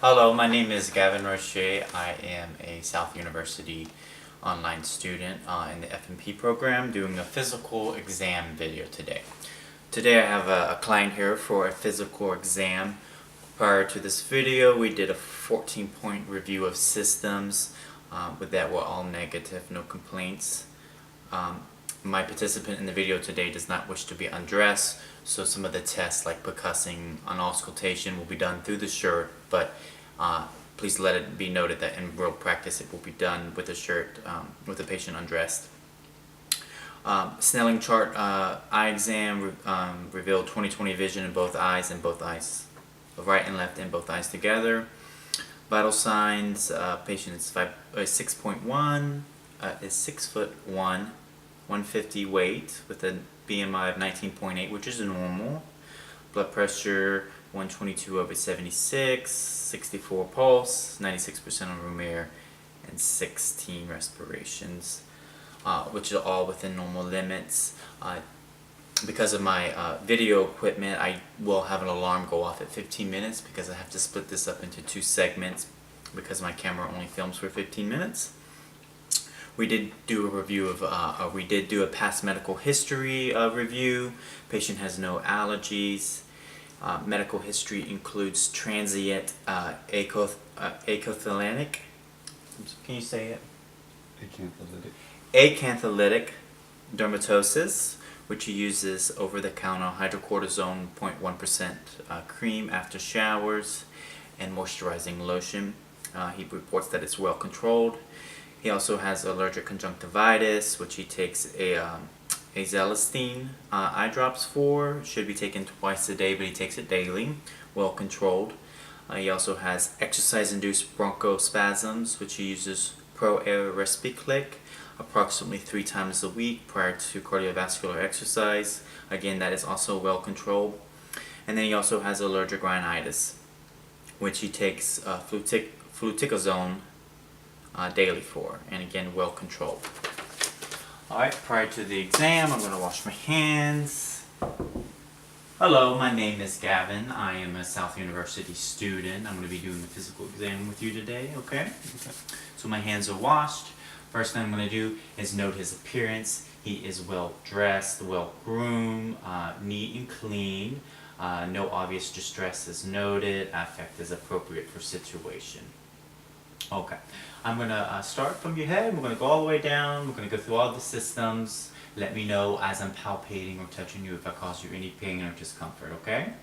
Hello, my name is Gavin Roche. I am a South University online student in the FNP program doing a physical exam video today. Today I have a client here for a physical exam. Prior to this video, we did a 14-point review of systems. With that, were all negative, no complaints. My participant in the video today does not wish to be undressed, so some of the tests like percussing on auscultation will be done through the shirt, but please let it be noted that in real practice it will be done with the shirt, with the patient undressed. Snelling chart eye exam revealed 20/20 vision in both eyes right and left, and both eyes together. Vital signs: patient is 6.1, is 6'1", 150 weight with a BMI of 19.8, which is normal. Blood pressure 122/76, 64 pulse, 96% on room air, and 16 respirations, which are all within normal limits. Because of my video equipment, I will have an alarm go off at 15 minutes because I have to split this up into 2 segments because my camera only films for 15 minutes. We did do a review of, we did do a past medical history review. Patient has no allergies. Medical history includes transient acantholytic. Can you say it? Acantholytic dermatosis, which he uses over-the-counter hydrocortisone 0.1% cream after showers and moisturizing lotion. He reports that it's well controlled. He also has allergic conjunctivitis, which he takes a Zelastine eye drops for. Should be taken twice a day, but he takes it daily. Well controlled. He also has exercise-induced bronchospasms, which he uses Pro Air Respiclick approximately 3 times a week prior to cardiovascular exercise. Again, that is also well controlled. And then he also has allergic rhinitis, which he takes fluticasone daily for, and again, well controlled. Alright, prior to the exam, I'm going to wash my hands. Hello, my name is Gavin. I am a South University student. I'm going to be doing the physical exam with you today, okay? So my hands are washed. First thing I'm going to do is note his appearance. He is well dressed, well groomed, neat and clean. No obvious distress is noted. Affect is appropriate for situation. Okay, I'm going to start from your head. We're going to go all the way down. We're going to go through all the systems. Let me know as I'm palpating or touching you if I cause you any pain or discomfort, okay?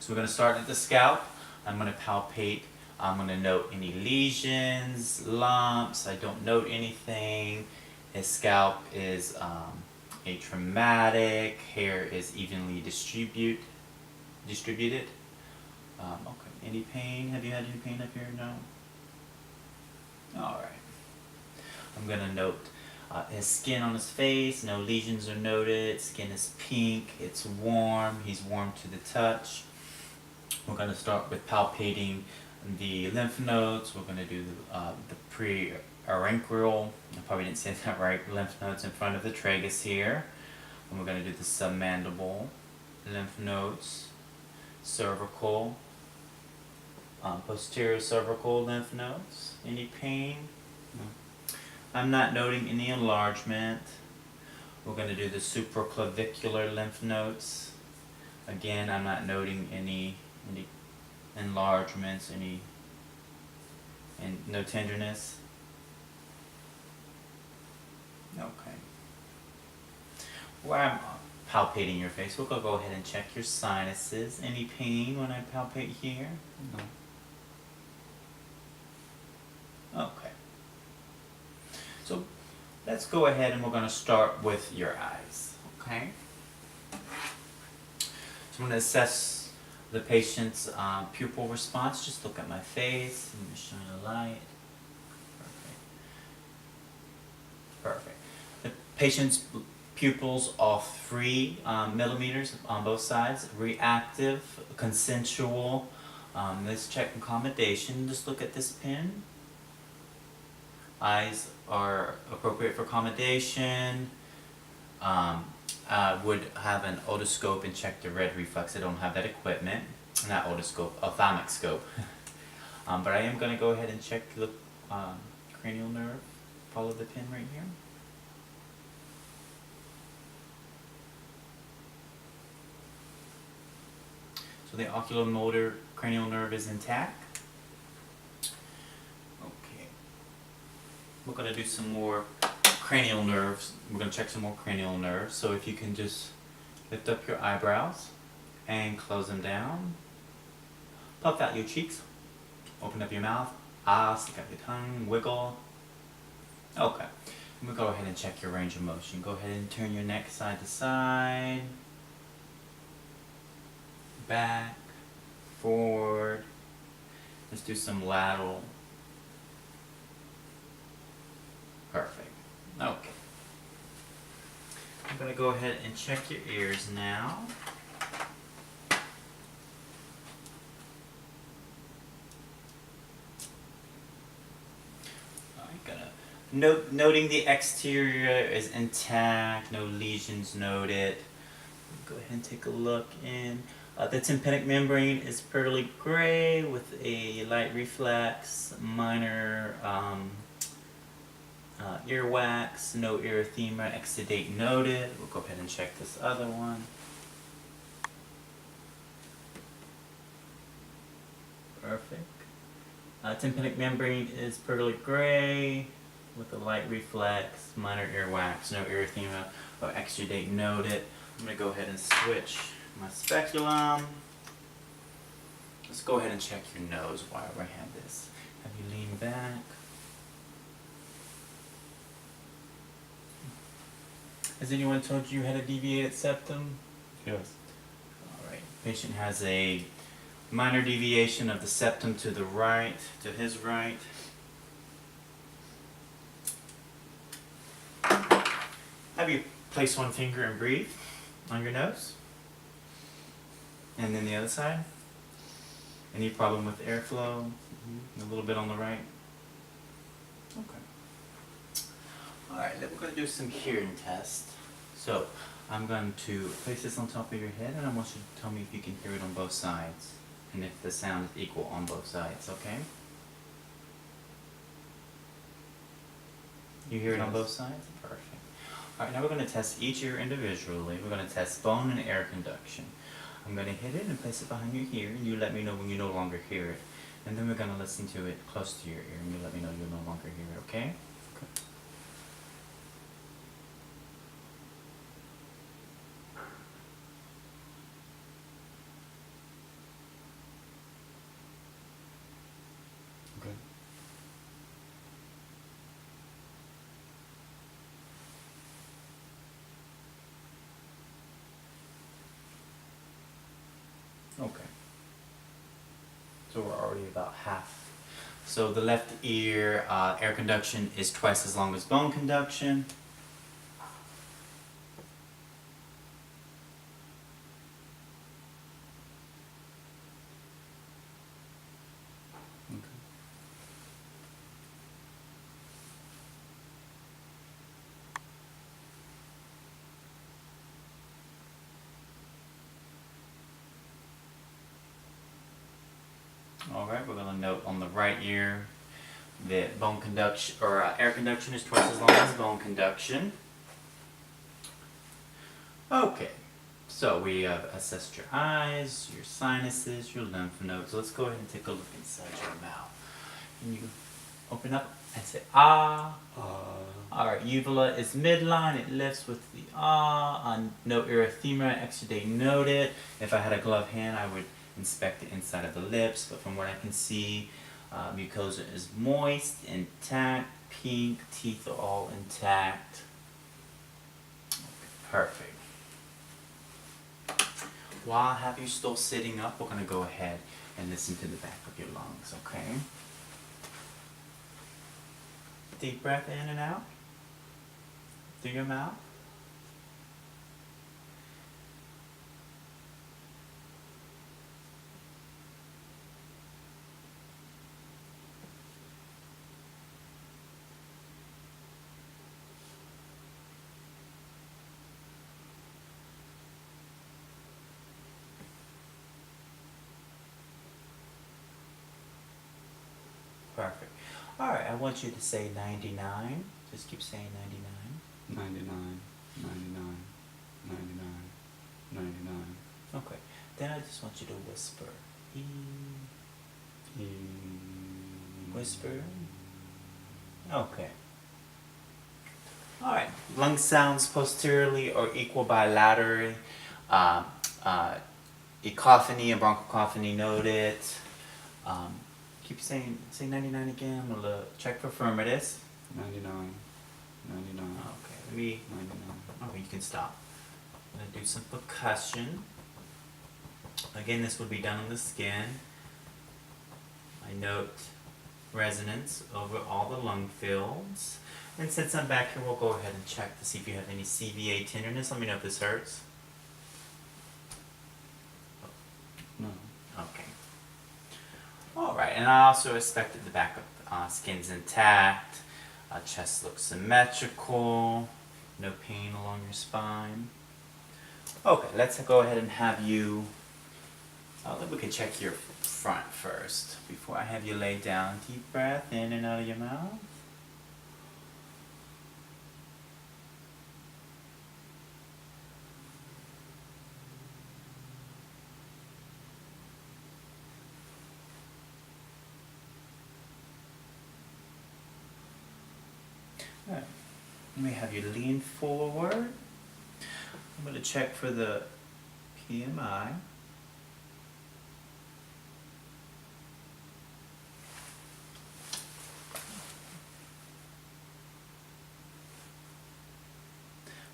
So we're going to start at the scalp. I'm going to palpate. I'm going to note any lesions, lumps. I don't note anything. His scalp is atraumatic. Hair is evenly distributed. Okay, any pain? Have you had any pain up here? No? Alright. I'm going to note his skin on his face. No lesions are noted. Skin is pink. It's warm. He's warm to the touch. We're going to start with palpating the lymph nodes. We're going to do the pre-auricular, I probably didn't say that right, lymph nodes in front of the tragus here. And we're going to do the submandible lymph nodes, cervical, posterior cervical lymph nodes. Any pain? No. I'm not noting any enlargement. We're going to do the supraclavicular lymph nodes. Again, I'm not noting any enlargements, and no tenderness. Okay. Where I'm palpating your face, we'll go ahead and check your sinuses. Any pain when I palpate here? No. Okay. So let's go ahead and we're going to start with your eyes. Okay. So I'm going to assess the patient's pupil response. Just look at my face. I'm going to shine a light. Perfect. The patient's pupils are 3 millimeters on both sides. Reactive, consensual. Let's check accommodation. Just look at this pin. Eyes are appropriate for accommodation. Would have an otoscope and check the red reflex. I don't have that equipment. Not otoscope, ophthalmic scope. But I am going to go ahead and check the cranial nerve. Follow the pin right here. So the oculomotor cranial nerve is intact. Okay. We're going to do some more cranial nerves. We're going to check some more cranial nerves. So if you can just lift up your eyebrows and close them down. Puff out your cheeks. Open up your mouth. Stick out your tongue. Wiggle. Okay. We'll go ahead and check your range of motion. Go ahead and turn your neck side to side. Back. Forward. Let's do some lateral. Perfect. Okay. I'm going to go ahead and check your ears now. Noting the exterior is intact, no lesions noted. Go ahead and take a look in. The tympanic membrane is pearly gray with a light reflex, minor earwax, no erythema, exudate noted. We'll go ahead and check this other one. Perfect. Tympanic membrane is pearly gray with a light reflex, minor earwax, no erythema or exudate noted. I'm going to go ahead and switch my speculum. Let's go ahead and check your nose while we have this. Have you lean back? Has anyone told you you had a deviated septum? Yes. Alright. Patient has a minor deviation of the septum to the right, to his right. Have you place one finger and breathe on your nose? And then the other side? Any problem with airflow? A little bit on the right? Okay. Alright, then we're going to do some hearing test. So, I'm going to place this on top of your head and I want you to tell me if you can hear it on both sides. And if the sound is equal on both sides, okay? You hear it on both sides? Perfect. Alright, now we're going to test each ear individually. We're going to test bone and air conduction. I'm going to hit it and place it behind your ear, and you let me know when you no longer hear it. And then we're going to listen to it close to your ear, and you let me know you no longer hear it, okay? Okay. Okay. Okay. So we're already about half. So the left ear air conduction is twice as long as bone conduction. Okay. Alright, we're going to note on the right ear that bone conduction, or air conduction is twice as long as bone conduction. Okay, so we have assessed your eyes, your sinuses, your lymph nodes. Let's go ahead and take a look inside your mouth. And you open up and say ah. Alright, uvula is midline, it lifts with the ah. No erythema, exudate noted. If I had a gloved hand, I would inspect the inside of the lips, but from what I can see, mucosa is moist, intact, pink, teeth are all intact. Okay, perfect. While I have you still sitting up, we're going to go ahead and listen to the back of your lungs, okay? Deep breath in and out through your mouth. Perfect. Alright, I want you to say 99. Just keep saying 99. 99, 99, 99, 99. Okay. Then I just want you to whisper. E. E. Whisper. Okay. Alright. Lung sounds posteriorly or equal bilaterally. Echophony and bronchocacophony noted. Keep saying, say 99 again. I'm gonna check for firmitus. 99, 99, Okay, let me, 99. oh, you can stop. I'm gonna do some percussion. Again, this would be done on the skin. I note resonance over all the lung fields. And since I'm back here, we'll go ahead and check to see if you have any CVA tenderness. Let me know if this hurts. No. Okay. Alright, and I also inspected the back of skin's intact. Chest looks symmetrical. No pain along your spine. Okay, let's go ahead and have you. We can check your front first before I have you lay down. Deep breath in and out of your mouth. Alright, let me have you lean forward. I'm going to check for the PMI.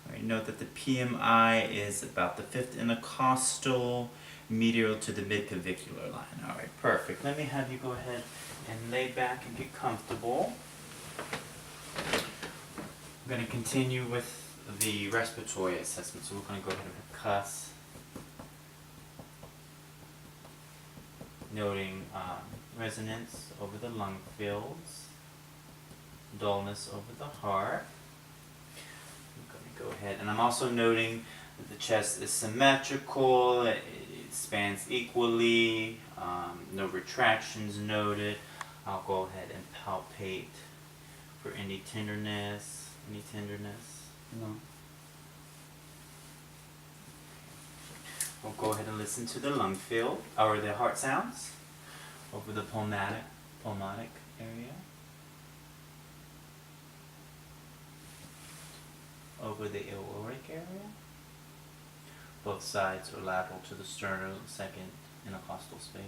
Alright, note that the PMI is about the 5th intercostal, medial to the midclavicular line. Alright, perfect. Let me have you go ahead and lay back and get comfortable. I'm going to continue with the respiratory assessment, so we're going to go ahead and cuss. Noting resonance over the lung fields, dullness over the heart. I'm going to go ahead, and I'm also noting that the chest is symmetrical, it spans equally, no retractions noted. I'll go ahead and palpate for any tenderness. Any tenderness? No. We'll go ahead and listen to the lung field, or the heart sounds, over the pulmonic area, over the aortic area. Both sides are lateral to the sternal, second intercostal space.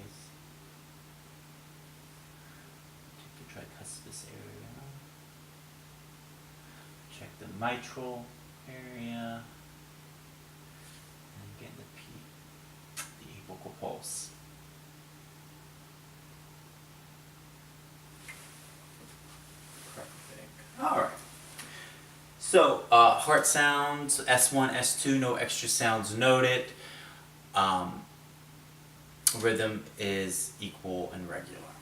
Check the tricuspid area. Check the mitral area. And get the vocal pulse. Perfect. Alright. So, heart sounds, S1, S2, no extra sounds noted. Rhythm is equal and regular.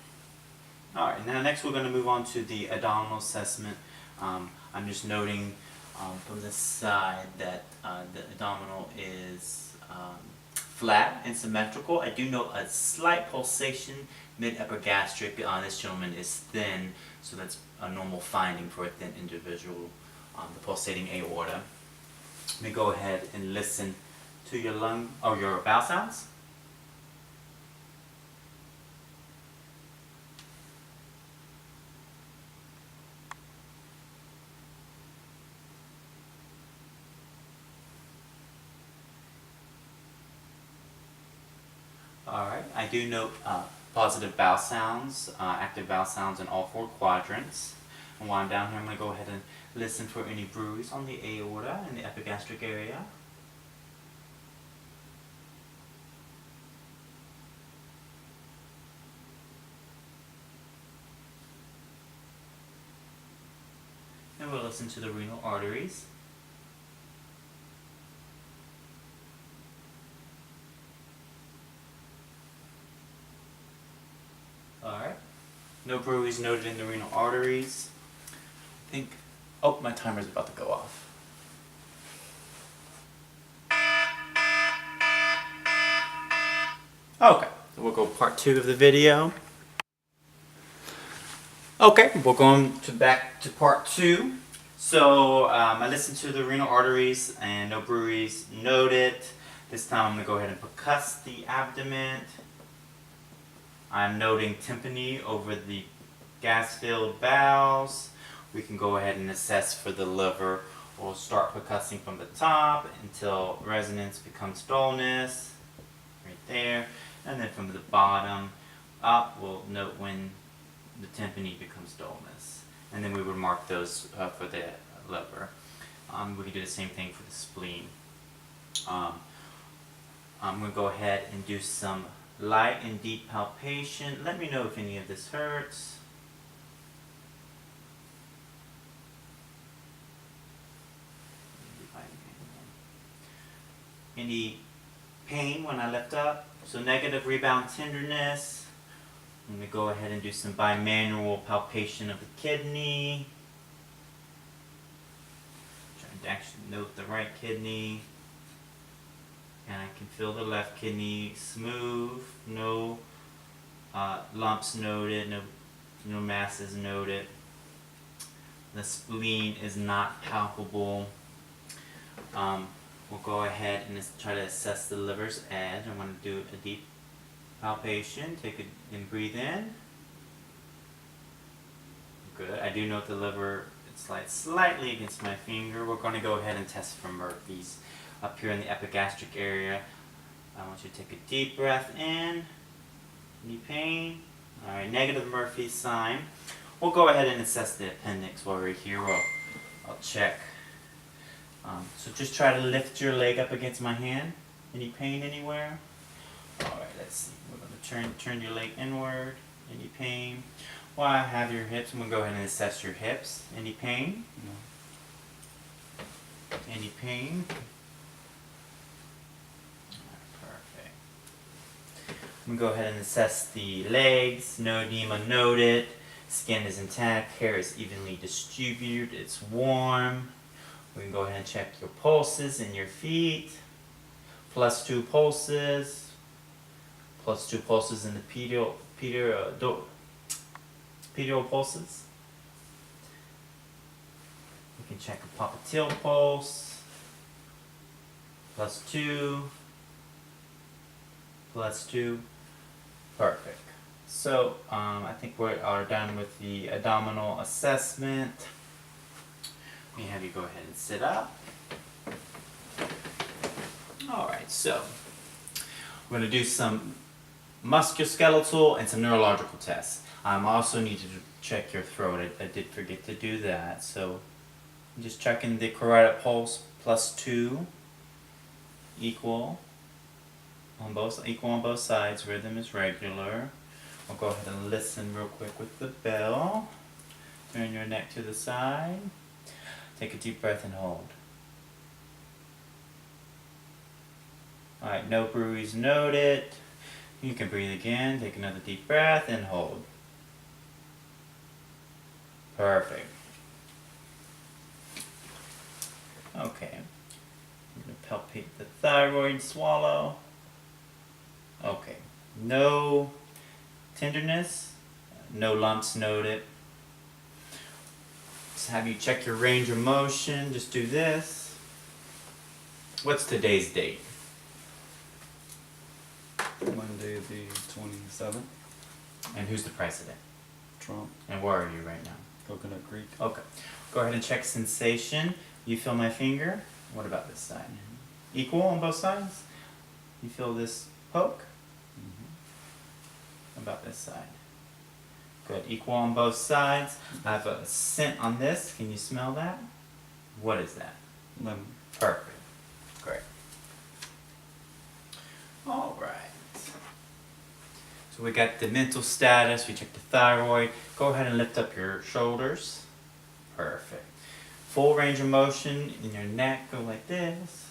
Alright, now next we're going to move on to the abdominal assessment. I'm just noting from this side that the abdominal is flat and symmetrical. I do note a slight pulsation mid-epigastric. This gentleman is thin, so that's a normal finding for a thin individual. The pulsating aorta. Let me go ahead and listen to your lung or your bowel sounds. Alright, I do note positive bowel sounds, active bowel sounds in all 4 quadrants. And while I'm down here, I'm going to go ahead and listen for any bruise on the aorta and the epigastric area. And we'll listen to the renal arteries. Alright. No bruise noted in the renal arteries. I think, oh, my timer's about to go off. Okay, so we'll go part 2 of the video. Okay, we're going to back to part 2. So I listened to the renal arteries and no bruits noted. This time I'm going to go ahead and percuss the abdomen. I'm noting tympany over the gas-filled bowels. We can go ahead and assess for the liver. We'll start percussing from the top until resonance becomes dullness, right there. And then from the bottom up, we'll note when the tympany becomes dullness. And then we would mark those for the liver. We can do the same thing for the spleen. I'm going to go ahead and do some light and deep palpation. Let me know if any of this hurts. Any pain when I lift up? So negative rebound tenderness. I'm going to go ahead and do some bimanual palpation of the kidney. Trying to actually note the right kidney. And I can feel the left kidney smooth, no lumps noted, no masses noted. The spleen is not palpable. We'll go ahead and try to assess the liver's edge. I'm going to do a deep palpation. Take it and breathe in. Good. I do note the liver slides slightly against my finger. We're going to go ahead and test for Murphy's. Up here in the epigastric area, I want you to take a deep breath in. Any pain? Alright, negative Murphy's sign. We'll go ahead and assess the appendix while we're here. I'll check. So just try to lift your leg up against my hand. Any pain anywhere? Alright, let's see. We're going to turn your leg inward. Any pain? While I have your hips, I'm going to go ahead and assess your hips. Any pain? No. Any pain? I'm going to go ahead and assess the legs. No edema noted. Skin is intact. Hair is evenly distributed. It's warm. We can go ahead and check your pulses in your feet. +2 pulses. +2 pulses in the pedal pulses. We can check a popliteal pulse. +2. +2. Perfect. So I think we are done with the abdominal assessment. Let me have you go ahead and sit up. Alright, so we're going to do some musculoskeletal and some neurological tests. I also need to check your throat. I did forget to do that. So I'm just checking the carotid pulse. +2 equal on both sides. Rhythm is regular. I'll go ahead and listen real quick with the bell. Turn your neck to the side. Take a deep breath and hold. Alright, no bruise noted. You can breathe again. Take another deep breath and hold. Perfect. Okay. I'm going to palpate the thyroid, swallow. Okay. No tenderness. No lumps noted. Just have you check your range of motion. Just do this. What's today's date? Monday the 27th. And who's the president? Trump. And where are you right now? Coconut Creek. Okay. Go ahead and check sensation. You feel my finger? What about this side? Equal on both sides? You feel this poke? Mm-hmm. About this side? Good. Equal on both sides. I have a scent on this. Can you smell that? What is that? Lemon. Perfect. Great. All right. So we got the mental status. We checked the thyroid. Go ahead and lift up your shoulders. Perfect. Full range of motion in your neck. Go like this.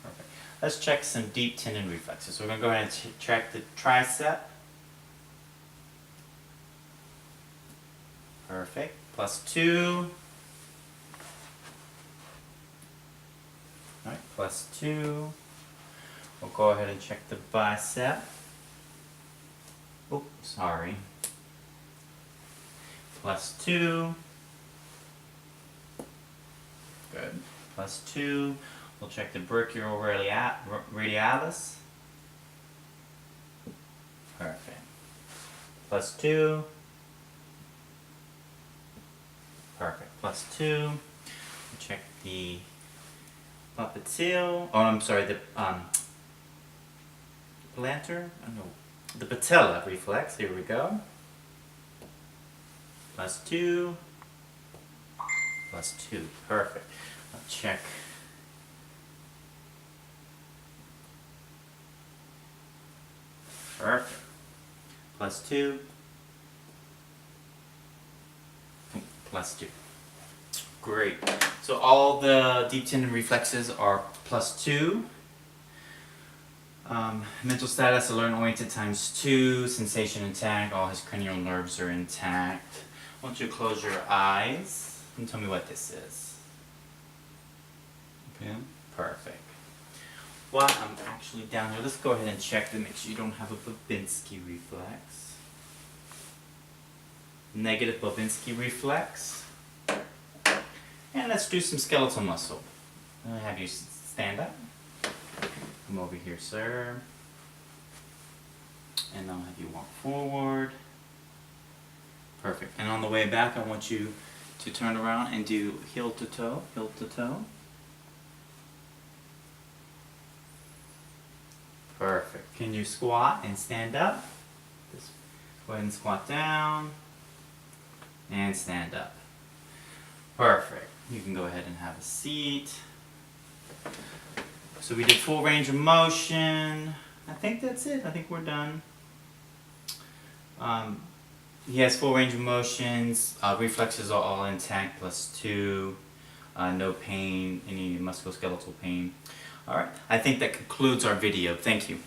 Perfect. Let's check some deep tendon reflexes. So we're going to go ahead and check the tricep. Perfect. +2. Alright, +2. We'll go ahead and check the bicep. Oh, sorry. +2. Good. +2. We'll check the brachioradialis. Perfect. +2. Perfect. +2. We'll check the popliteal. Oh, I'm sorry. The plantar. Oh, no. The patella reflex. Here we go. +2. +2. Perfect. I'll check. Perfect. +2. +2. Great. So all the deep tendon reflexes are +2. Mental status, alert and oriented ×2. Sensation intact. All his cranial nerves are intact. I want you to close your eyes and tell me what this is. Pen. Perfect. While I'm actually down here, let's go ahead and check to make sure you don't have a Babinski reflex. Negative Babinski reflex. And let's do some skeletal muscle. I'll have you stand up. Come over here, sir. And I'll have you walk forward. Perfect. And on the way back, I want you to turn around and do heel to toe, heel to toe. Perfect. Can you squat and stand up? Just go ahead and squat down and stand up. Perfect. You can go ahead and have a seat. So we did full range of motion. I think that's it. I think we're done. He has full range of motions. Reflexes are all intact, +2. No pain, any musculoskeletal pain. Alright, I think that concludes our video. Thank you.